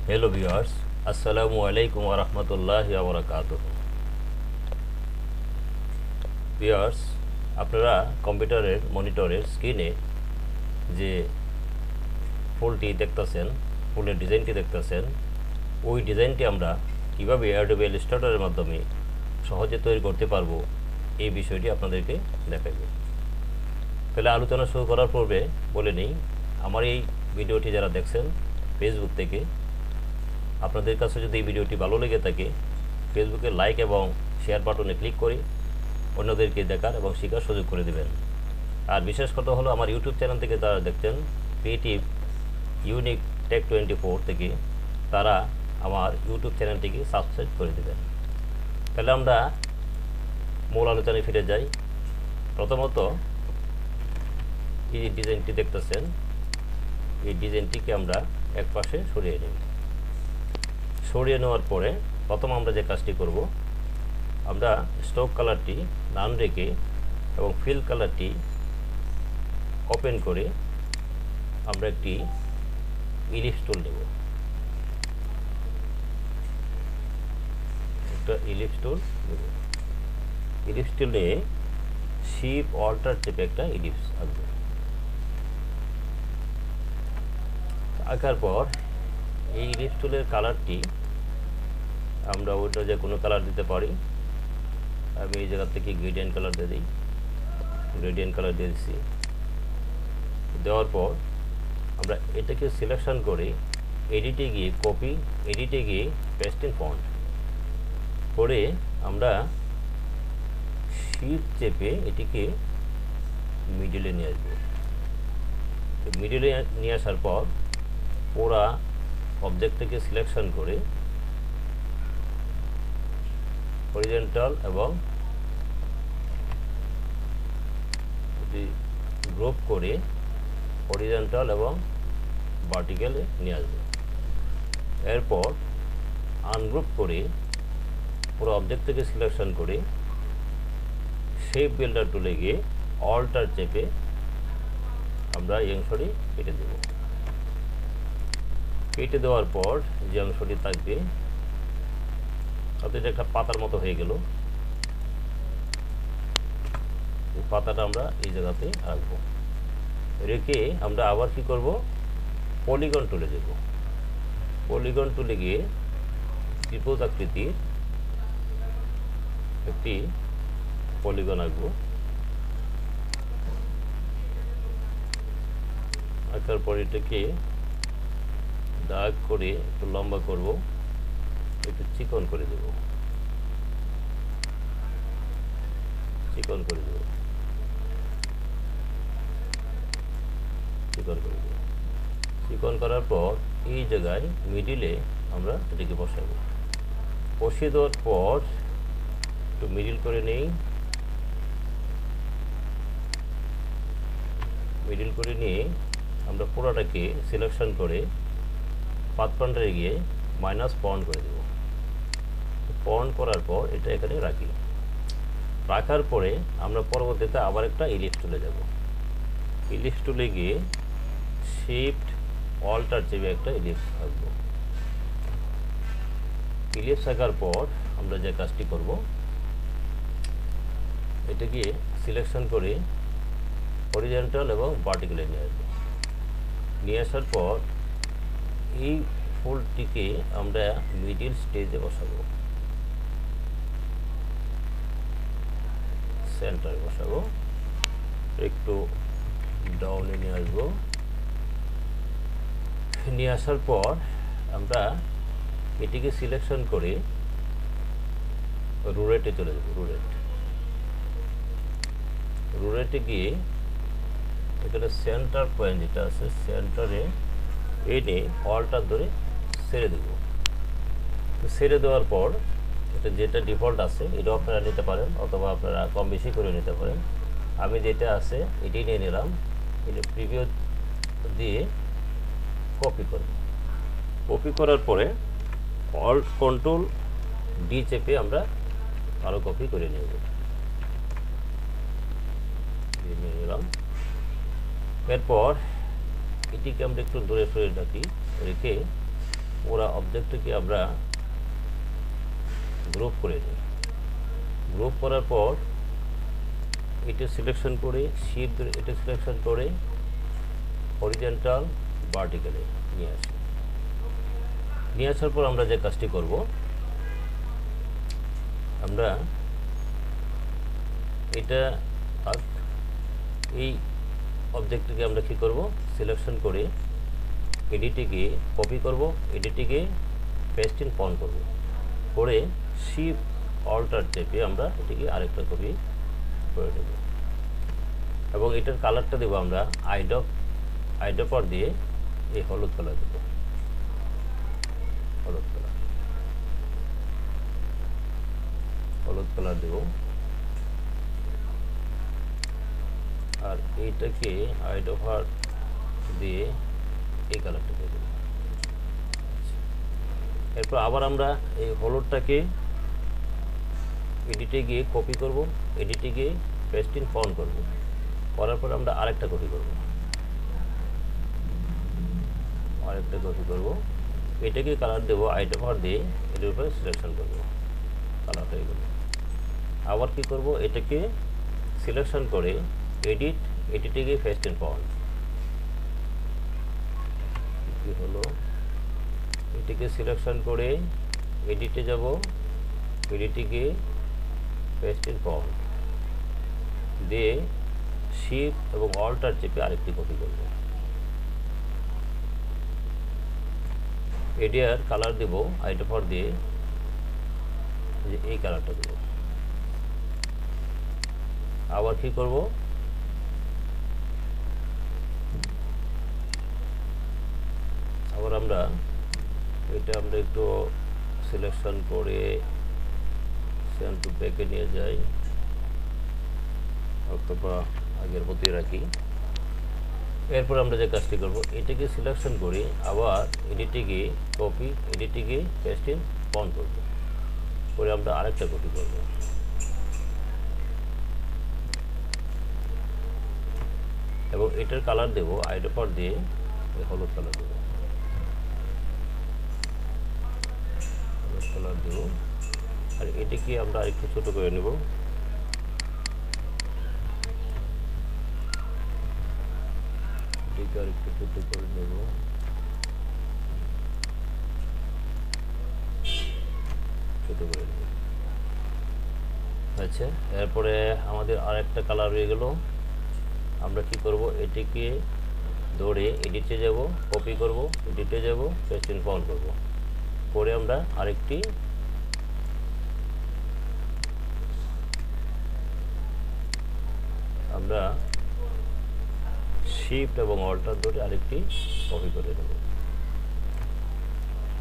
Hello viewers, আসসালামু আলাইকুম ওয়া রাহমাতুল্লাহি ওয়া বারাকাতুহু। ভিউয়ার্স, আপনারা কম্পিউটারের মনিটরের স্ক্রিনে যে ফুলটি দেখতেছেন, ফুলের ডিজাইনটি দেখতেছেন, ওই ডিজাইনটি আমরা কীভাবে অ্যাডোবি ইলাস্ট্রেটরের মাধ্যমে সহজে তৈরি করতে পারবো এই বিষয়টি আপনাদেরকে দেখাবো। তাহলে আলোচনা শুরু করার পূর্বে বলে নিই, আমার এই ভিডিওটি যারা দেখছেন ফেসবুক থেকে, আপনাদের কাছে যদি এই ভিডিওটি ভালো লেগে থাকে ফেসবুকে লাইক এবং শেয়ার বাটনে ক্লিক করে অন্যদেরকে দেখার এবং শেখার সুযোগ করে দেবেন। আর বিশেষ কথা হলো আমার ইউটিউব চ্যানেল থেকে যারা দেখতেন ক্রিয়েটিভ ইউনিক টেক 24 থেকে, তারা আমার ইউটিউব চ্যানেলটিকে সাবস্ক্রাইব করে দেবেন। তাহলে আমরা মূল আলোচনায় ফিরে যাই। প্রথমত এই ডিজাইনটি দেখতেছেন, এই ডিজাইনটিকে আমরা এক পাশে সরিয়ে নিই। সরিয়ে নেওয়ার পরে প্রথম আমরা যে কাজটি করব, আমরা স্ট্রোক কালারটি নান রেখে এবং ফিল কালারটি ওপেন করে আমরা একটি ইলিপস টুল নেব। একটা ইলিপস টুল নেব। ইলিপস টুল নিয়ে শিপ অল্টার চেপে একটা ইলিপস আঁকবো। আঁকার পর এই ইলিপস টুলের কালারটি আমরা ওইটা যে কোনো কালার দিতে পারি। আমি এই জায়গা থেকে গ্রেডিয়েন্ট কালার দিয়ে দিই, গ্রেডিয়েন্ট কালার দিয়ে দিচ্ছি। দেওয়ার পর আমরা এটাকে সিলেকশন করে এডিটে গিয়ে কপি, এডিটে গিয়ে পেস্ট ইন ফন্ট করে আমরা শিফট চেপে এটিকে মিডিলে নিয়ে আসবো। মিডিলে নিয়ে আসার পর পুরা অবজেক্টটাকে সিলেকশন করে হরিজন্টাল এবং গ্রুপ করে হরিজন্টাল এবং ভার্টিক্যালে নিয়ে আসবো। এরপর আনগ্রুপ করে পুরো অবজেক্টটাকে সিলেকশন করে শেপ বিল্ডার টুলে গিয়ে অল্টার চেপে আমরা এই অংশটি কেটে দেব। কেটে দেওয়ার পর যে অংশটি থাকবে, এটা একটা পাতার মতো হয়ে গেল। এই পাতাটা আমরা এই জায়গাতে রাখবো। রেখে আমরা আবার কি করব, পলিগন টুলে দেব। পলিগন টুলে গিয়ে ত্রিভুজ আকৃতির একটি পলিগন আঁকবো। আঁকার পর এটাকে দাগ করে একটু লম্বা করব, একটু চিকন করে দেব, চিকন করে দেব, চিকন করে দেব। চিকন করার পর এই জায়গায় মিডিলে আমরা এটাকে বসাবো। বসিয়ে দেওয়ার পর একটু মিডিল করে নেই, মিডিল করে নিয়ে আমরা পুরোটাকে সিলেকশন করে পাথ পয়েন্টারে গিয়ে মাইনাস পয়েন্ট করে দেব। পয়েন্ট করার পর এটা এখানে রাখি। রাখার পরে আমরা পরবর্তীতে আবার একটা ইলিপস টুলে যাব। ইলিপস টুলে গিয়ে শিফট অল্টার চেপে একটা ইলিপস আঁকবো। ইলিপস আঁকার পর আমরা যে কাজটি করব, এটাকে সিলেকশন করে হরিজন্টাল এবং ভার্টিক্যালে নিয়ে আসবো। নিয়ে আসার পর এই ফুলটিকে আমরা মিডিল স্টেজে বসাবো, সেন্টারে বসাবো। একটু ডাউনে নিয়ে আসবো। নিয়ে আসার পর আমরা এটিকে সিলেকশন করে রুলেটে চলে যাব। রুলেটে গিয়ে এখানে সেন্টার পয়েন্ট যেটা আছে, সেন্টারে এনে অল্টার ধরে ছেড়ে দেব। তো ছেড়ে দেওয়ার পর এটা যেটা ডিফল্ট আছে এটাও আপনারা নিতে পারেন, অথবা আপনারা কম বেশি করে নিতে পারেন। আমি যেটা আছে এটাই নিয়ে নিলাম। এটা প্রিভিউ দিয়ে কপি করব। কপি করার পরে অল্ট কন্ট্রোল ডি চেপে আমরা আরও কপি করে নেব। নিয়ে নিলাম। এরপর এটিকে আমরা একটু দূরে সরিয়ে রাখি, রেখে পুরো অবজেক্টটাকে আমরা গ্রুপ করে নিই। গ্রুপ করার পর এটা সিলেকশন করে শিফট ধরে এটা সিলেকশন করে হরিজন্টাল ভার্টিক্যালে নিয়ে আসি। নিয়ে আসার পর আমরা যে কাজটি করব, আমরা এটা এই অবজেক্টটিকে আমরা কী করব, সিলেকশন করে এডিটিকে কপি করব, এডিটিকে পেস্ট ইন ফন্ট করব, করে শিফট অল্টার চেপে আমরা এটিকে আরেকটা কপি করে নেব এবং এটার কালারটা দেবো আমরা আইড্রপার দিয়ে এই হলুদ কালার দেবো, হলুদ কালার দেব। আর এইটাকে আইড্রপার দিয়ে এই কালারটা দিয়ে দেবো। এরপর আবার আমরা এই হলুদটাকে এডিটে গিয়ে কপি করব, এডিটে গিয়ে পেস্ট ইন ফন্ট করব, করার পর আমরা আরেকটা কপি করব, এটাকে কালার দেবো আইড্রপার দিয়ে এর উপরে সিলেকশন করব, কালার হয়ে গেল। আবার কি করব, এটাকে সিলেকশন করে এডিটে গিয়ে পেস্ট ইন ফন্ট, কি হলো, এটিকে সিলেকশন করে এডিটে যাব, এডিটে গিয়ে পেস্ট ইন ফন্ট দিয়ে শিফট এবং অল্টার চেপে আরেকটি কপি করব। এডিয়ার কালার দেব আইড্রপার দিয়ে, যে এই কালারটা দেব। আবার কি করব, আবার আমরা এটা একটু সিলেকশন করে সেন্ড টু ব্যাকে নিয়ে যাই অথবা আগের মতোই রাখি। এরপর আমরা যে কাজটি করব, এটাকে সিলেকশন করি, আবার এডিটে গিয়ে কপি, এডিটে গিয়ে পেস্ট ইন ফন্ট করব, করে আমরা আরেকটা কপি করব। এবং এটার কালার দেব আইড্রপার দিয়ে হলুদ কালার দেব, আর এটাকে আমরা আরেকটু ছোট করে নেব। এটাকে আরেকটু ছোট করে নেব, আচ্ছা। এরপরে আমাদের আরেকটা কালার হয়ে গেল। আমরা কি করব, এটিকে ধরে এডিটে যাব, কপি করব, এডিটে যাব, পেস্ট ইন ফন্ট করব, করে আমরা আরেকটি শিফট এবং অল্টার ধরে আরেকটি কপি করে দেব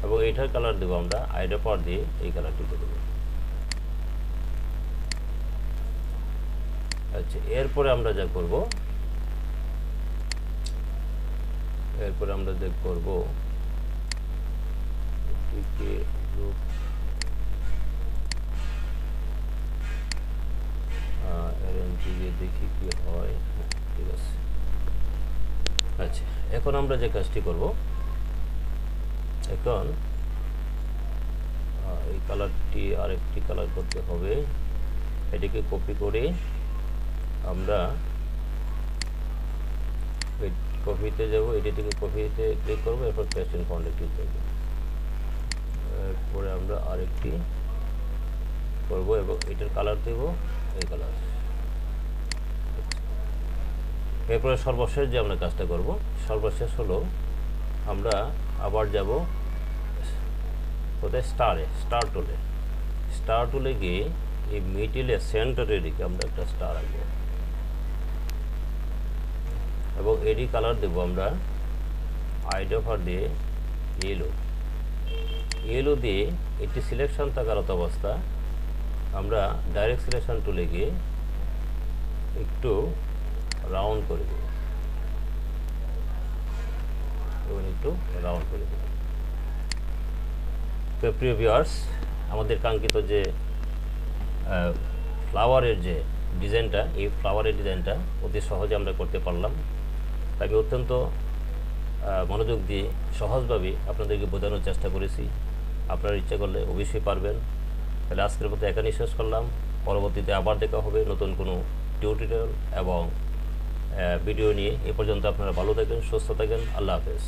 এবং এইটার কালার দেব আমরা আইড্রপার দিয়ে এই কালারটি দেব। আচ্ছা, এরপরে আমরা যা করব, এটিকে দেখি কি হয়। ঠিক আছে, আচ্ছা। এখন আমরা যে কাজটি করব, এখন এই কালারটি আরেকটি কালার করতে হবে। এটিকে কপি করে আমরা কপিতে যাব, এডিটিকে কপিতে ক্লিক করব, এরপর পেস্ট ইন ফন্টে ক্লিক করব। এরপরে আমরা আরেকটি করব এবং এটার কালার দেব এই কালার। এরপরে সর্বশেষ যে আমরা কাজটা করব, সর্বশেষ হলো আমরা আবার যাব কোথায়, স্টার টুলে গিয়ে এই মিডিলে সেন্টারের দিকে আমরা একটা স্টার আঁকবো এবং এডি কালার দেব আমরা আইড্রপার দিয়ে ইয়েলো দিয়ে এটি সিলেকশন থাকার অবস্থা আমরা ডাইরেক্ট সিলেকশন টুলে গিয়ে একটু রাউন্ড করে দেব এবং একটু রাউন্ড করে দেব। তো প্রিয় ভিউয়ার্স, আমাদের কাঙ্ক্ষিত যে ফ্লাওয়ারের যে ডিজাইনটা, এই ফ্লাওয়ারের ডিজাইনটা অতি সহজে আমরা করতে পারলাম। আমি অত্যন্ত মনোযোগ দিয়ে সহজভাবে আপনাদেরকে বোঝানোর চেষ্টা করেছি। আপনারা ইচ্ছা করলে অবশ্যই পারবেন। তাহলে আজকের মতো এখানেই শেষ করলাম। পরবর্তীতে আবার দেখা হবে নতুন কোনো টিউটোরিয়াল এবং ভিডিও নিয়ে। এ পর্যন্ত আপনারা ভালো থাকেন, সুস্থ থাকেন। আল্লাহ হাফেজ।